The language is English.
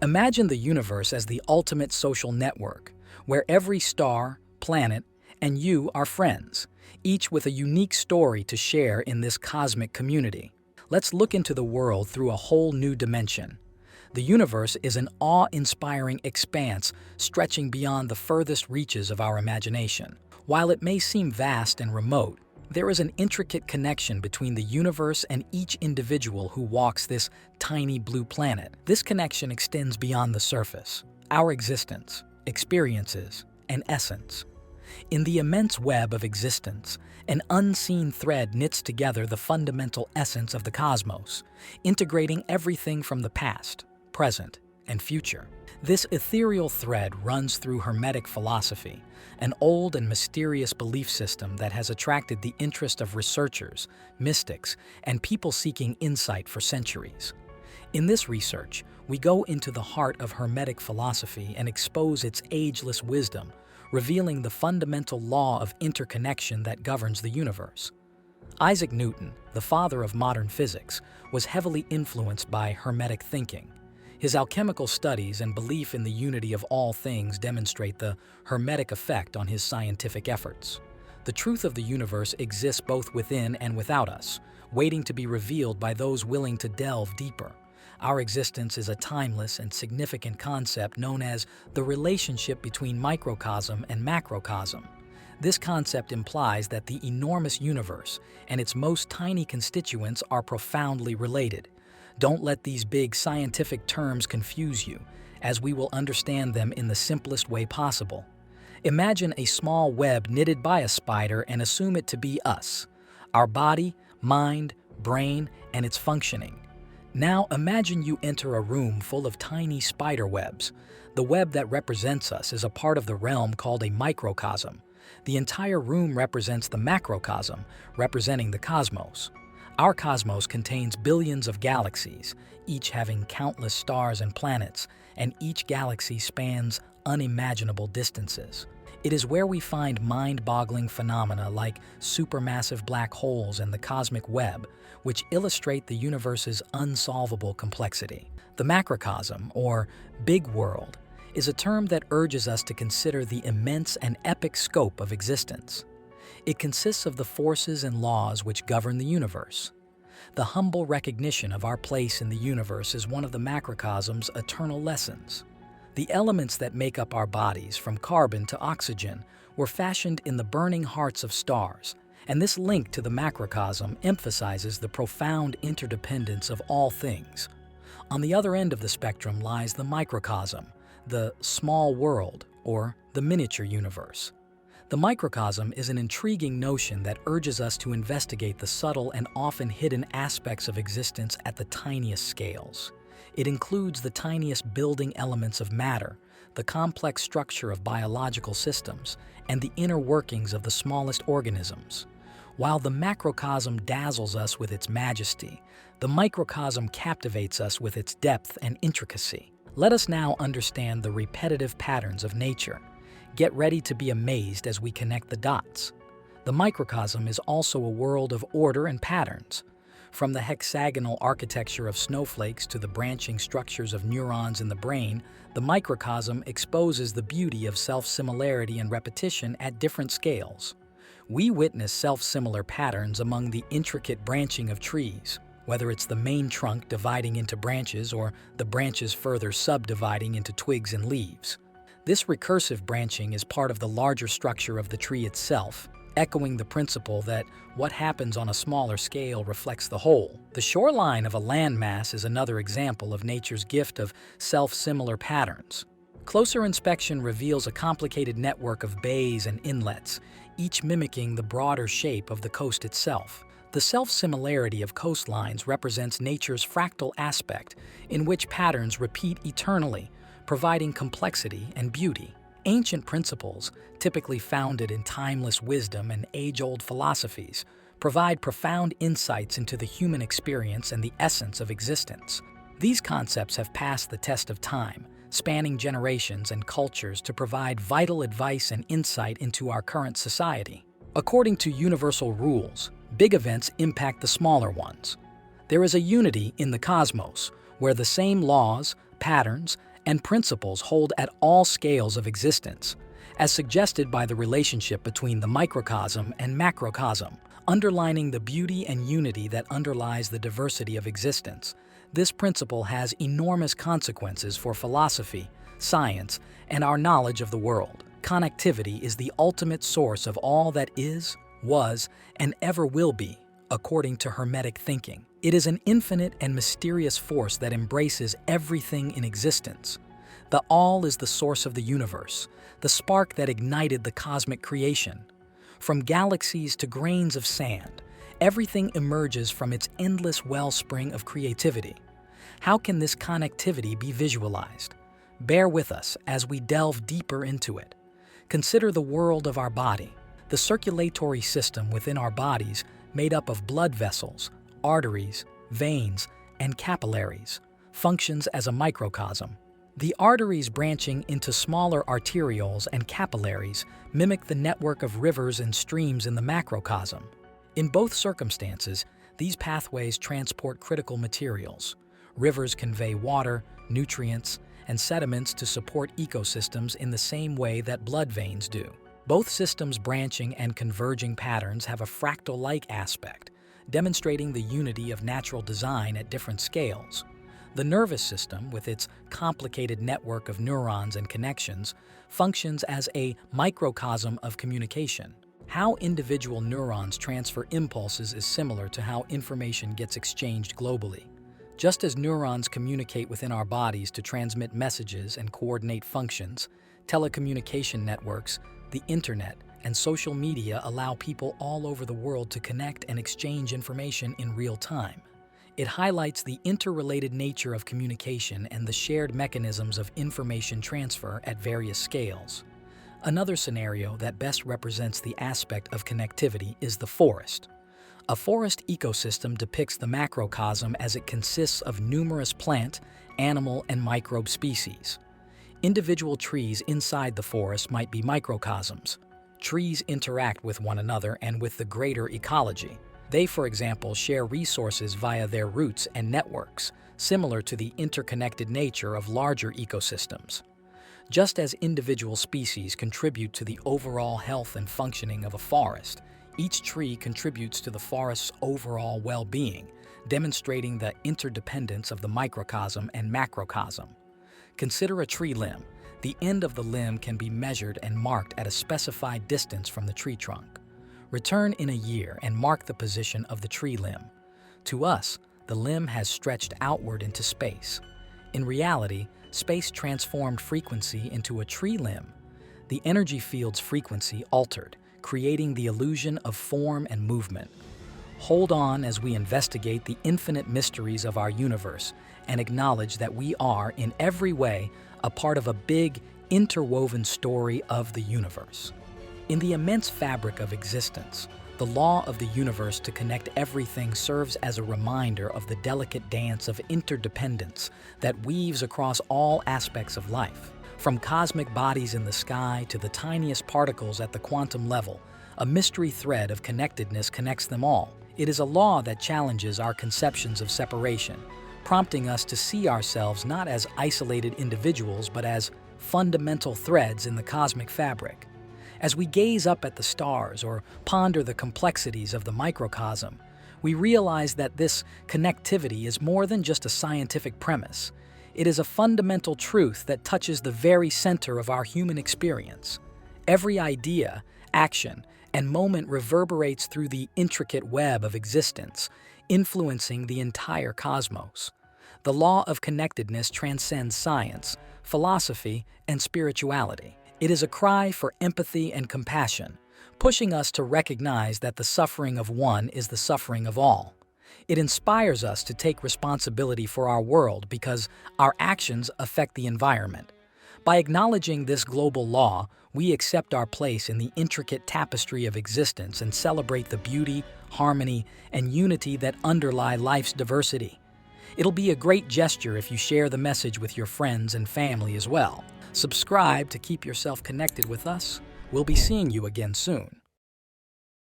Imagine the universe as the ultimate social network, where every star, planet, and you are friends, each with a unique story to share in this cosmic community. Let's look into the world through a whole new dimension. The universe is an awe-inspiring expanse stretching beyond the furthest reaches of our imagination. While it may seem vast and remote, there is an intricate connection between the universe and each individual who walks this tiny blue planet. This connection extends beyond the surface, our existence, experiences, and essence. In the immense web of existence, an unseen thread knits together the fundamental essence of the cosmos, integrating everything from the past, present, and future. This ethereal thread runs through Hermetic philosophy, an old and mysterious belief system that has attracted the interest of researchers, mystics, and people seeking insight for centuries. In this research, we go into the heart of Hermetic philosophy and expose its ageless wisdom, revealing the fundamental law of interconnection that governs the universe. Isaac Newton, the father of modern physics, was heavily influenced by Hermetic thinking. His alchemical studies and belief in the unity of all things demonstrate the Hermetic effect on his scientific efforts. The truth of the universe exists both within and without us, waiting to be revealed by those willing to delve deeper. Our existence is a timeless and significant concept known as the relationship between microcosm and macrocosm. This concept implies that the enormous universe and its most tiny constituents are profoundly related. Don't let these big scientific terms confuse you, as we will understand them in the simplest way possible. Imagine a small web knitted by a spider and assume it to be us, our body, mind, brain, and its functioning. Now imagine you enter a room full of tiny spider webs. The web that represents us is a part of the realm called a microcosm. The entire room represents the macrocosm, representing the cosmos. Our cosmos contains billions of galaxies, each having countless stars and planets, and each galaxy spans unimaginable distances. It is where we find mind-boggling phenomena like supermassive black holes and the cosmic web, which illustrate the universe's unsolvable complexity. The macrocosm, or big world, is a term that urges us to consider the immense and epic scope of existence. It consists of the forces and laws which govern the universe. The humble recognition of our place in the universe is one of the macrocosm's eternal lessons. The elements that make up our bodies, from carbon to oxygen, were fashioned in the burning hearts of stars, and this link to the macrocosm emphasizes the profound interdependence of all things. On the other end of the spectrum lies the microcosm, the small world, or the miniature universe. The microcosm is an intriguing notion that urges us to investigate the subtle and often hidden aspects of existence at the tiniest scales. It includes the tiniest building elements of matter, the complex structure of biological systems, and the inner workings of the smallest organisms. While the macrocosm dazzles us with its majesty, the microcosm captivates us with its depth and intricacy. Let us now understand the repetitive patterns of nature. Get ready to be amazed as we connect the dots. The microcosm is also a world of order and patterns. From the hexagonal architecture of snowflakes to the branching structures of neurons in the brain, the microcosm exposes the beauty of self-similarity and repetition at different scales. We witness self-similar patterns among the intricate branching of trees, whether it's the main trunk dividing into branches or the branches further subdividing into twigs and leaves. This recursive branching is part of the larger structure of the tree itself, echoing the principle that what happens on a smaller scale reflects the whole. The shoreline of a landmass is another example of nature's gift of self-similar patterns. Closer inspection reveals a complicated network of bays and inlets, each mimicking the broader shape of the coast itself. The self-similarity of coastlines represents nature's fractal aspect, in which patterns repeat eternally, providing complexity and beauty. Ancient principles, typically founded in timeless wisdom and age-old philosophies, provide profound insights into the human experience and the essence of existence. These concepts have passed the test of time, spanning generations and cultures to provide vital advice and insight into our current society. According to universal rules, big events impact the smaller ones. There is a unity in the cosmos, where the same laws, patterns, and principles hold at all scales of existence, as suggested by the relationship between the microcosm and macrocosm, underlining the beauty and unity that underlies the diversity of existence. This principle has enormous consequences for philosophy, science, and our knowledge of the world. Connectivity is the ultimate source of all that is, was, and ever will be, according to Hermetic thinking. It is an infinite and mysterious force that embraces everything in existence. The All is the source of the universe, the spark that ignited the cosmic creation. From galaxies to grains of sand, everything emerges from its endless wellspring of creativity. How can this connectivity be visualized? Bear with us as we delve deeper into it. Consider the world of our body, the circulatory system within our bodies made up of blood vessels, arteries, veins, and capillaries, functions as a microcosm. The arteries branching into smaller arterioles and capillaries mimic the network of rivers and streams in the macrocosm. In both circumstances, these pathways transport critical materials. Rivers convey water, nutrients, and sediments to support ecosystems in the same way that blood veins do. Both systems' branching and converging patterns have a fractal-like aspect, demonstrating the unity of natural design at different scales. The nervous system, with its complicated network of neurons and connections, functions as a microcosm of communication. How individual neurons transfer impulses is similar to how information gets exchanged globally. Just as neurons communicate within our bodies to transmit messages and coordinate functions, telecommunication networks, the internet, and social media allow people all over the world to connect and exchange information in real time. It highlights the interrelated nature of communication and the shared mechanisms of information transfer at various scales. Another scenario that best represents the aspect of connectivity is the forest. A forest ecosystem depicts the macrocosm as it consists of numerous plant, animal, and microbe species. Individual trees inside the forest might be microcosms. Trees interact with one another and with the greater ecology. They, for example, share resources via their roots and networks, similar to the interconnected nature of larger ecosystems. Just as individual species contribute to the overall health and functioning of a forest, each tree contributes to the forest's overall well-being, demonstrating the interdependence of the microcosm and macrocosm. Consider a tree limb. The end of the limb can be measured and marked at a specified distance from the tree trunk. Return in a year and mark the position of the tree limb. To us, the limb has stretched outward into space. In reality, space transformed frequency into a tree limb. The energy field's frequency altered, creating the illusion of form and movement. Hold on as we investigate the infinite mysteries of our universe and acknowledge that we are, in every way, a part of a big, interwoven story of the universe. In the immense fabric of existence, the law of the universe to connect everything serves as a reminder of the delicate dance of interdependence that weaves across all aspects of life. From cosmic bodies in the sky to the tiniest particles at the quantum level, a mystery thread of connectedness connects them all. It is a law that challenges our conceptions of separation, prompting us to see ourselves not as isolated individuals but as fundamental threads in the cosmic fabric. As we gaze up at the stars or ponder the complexities of the microcosm, we realize that this connectivity is more than just a scientific premise. It is a fundamental truth that touches the very center of our human experience. Every idea, action, and moment reverberates through the intricate web of existence, influencing the entire cosmos. The law of connectedness transcends science, philosophy, and spirituality. It is a cry for empathy and compassion, pushing us to recognize that the suffering of one is the suffering of all. It inspires us to take responsibility for our world because our actions affect the environment. By acknowledging this global law, we accept our place in the intricate tapestry of existence and celebrate the beauty, harmony, and unity that underlie life's diversity. It'll be a great gesture if you share the message with your friends and family as well. Subscribe to keep yourself connected with us. We'll be seeing you again soon.